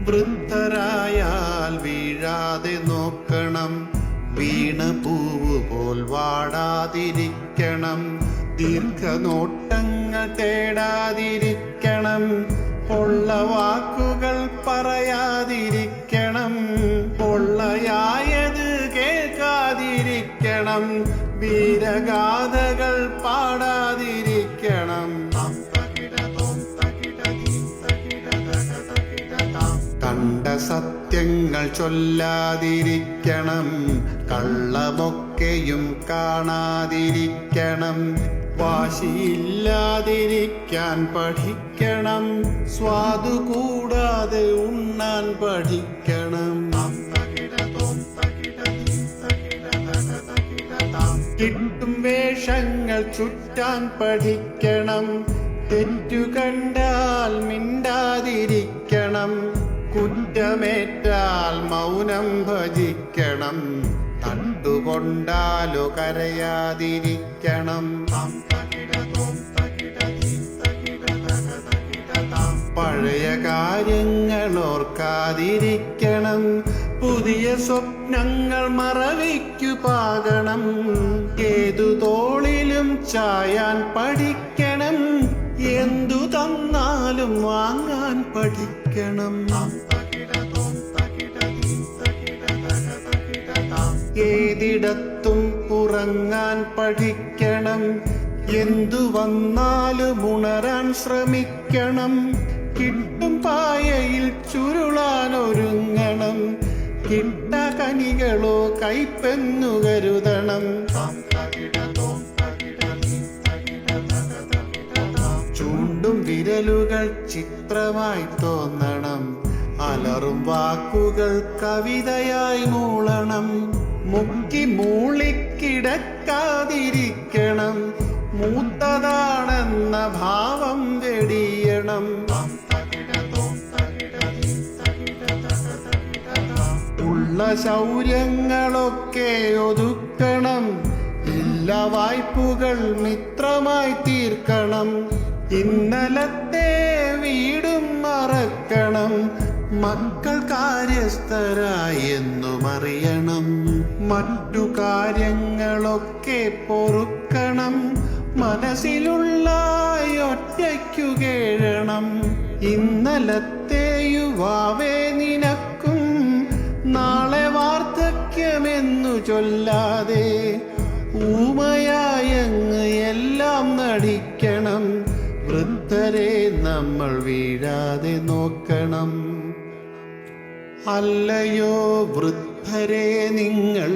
വൃദ്ധരായാൽ വീഴാതെ നോക്കണം, വീണ പൂവ് പോൽ വാടാതിരിക്കണം, ദീർഘനോട്ടങ്ങൾ തേടാതിരിക്കണം, പൊള്ള വാക്കുകൾ പറയാതിരിക്കണം, പൊള്ളയായത് കേൾക്കാതിരിക്കണം, വീരഗാഥകൾ പാടാതിരിക്കണം, കണ്ട സത്യങ്ങൾ ചൊല്ലാതിരിക്കണം, കള്ളമൊക്കെയും കാണാതിരിക്കണം, വാശിയില്ലാതിരിക്കാൻ പഠിക്കണം, സ്വാദു കൂടാതെ ഉണ്ണാൻ പഠിക്കണം, കിട്ടും വേഷങ്ങൾ ചുറ്റാൻ പഠിക്കണം, തെറ്റു കണ്ടാൽ മിണ്ടാതിരിക്കണം, കുറ്റമേറ്റാൽ മൗനം ഭജിക്കണം, തട്ടുകൊണ്ടാലോ കരയാതിരിക്കണം, പഴയ കാര്യങ്ങൾ ഓർക്കാതിരിക്കണം, പുതിയ സ്വപ്നങ്ങൾ മറവിക്കു പാകണം, ഏതു തോളിലും ചായാൻ പഠിക്കണം, എന്തു തന്നാലും വാങ്ങാൻ പഠിക്കണം, ഏതിടത്തും ഉറങ്ങാൻ പഠിക്കണം, എന്തു വന്നാലും ഉണരാൻ ശ്രമിക്കണം, കിട്ടും പായയിൽ ചുരുളാൻ ഒരുങ്ങണം, കിട്ട കനികളോ കൈപ്പെന്നു കരുതണം, ചൂണ്ടും വിരലുകൾ ചിത്രമായി തോന്നണം, അലറും വാക്കുകൾ കവിതയായി മൂളണം, മുക്കി മൂളിക്കിടക്കാതിരിക്കണം, മൂത്തതാണെന്ന ഭാവം വെടിയണം, ഉള്ള ശൗര്യങ്ങളൊക്കെ ഒതുക്കണം, ഇല്ല വായ്പുകൾ മിത്രമായി തീർക്കണം, ഇന്നലത്തെ വീടും മറക്കണം, മക്കൾ കാര്യസ്ഥരായി എന്നും അറിയണം, മറ്റു കാര്യങ്ങളൊക്കെ പൊറുക്കണം, മനസ്സിലുള്ള ഒറ്റയ്ക്കു കേഴണം, ഇന്നലത്തെ യുവാവേ നിനക്കും നാളെ വാർദ്ധക്യമെന്നു ചൊല്ലാതെ ഊമയായങ്ങ് എല്ലാം നടിക്കണം, വൃദ്ധരെ നമ്മൾ വീഴാതെ നോക്കണം. അല്ലയോ വൃദ്ധരെ നിങ്ങൾ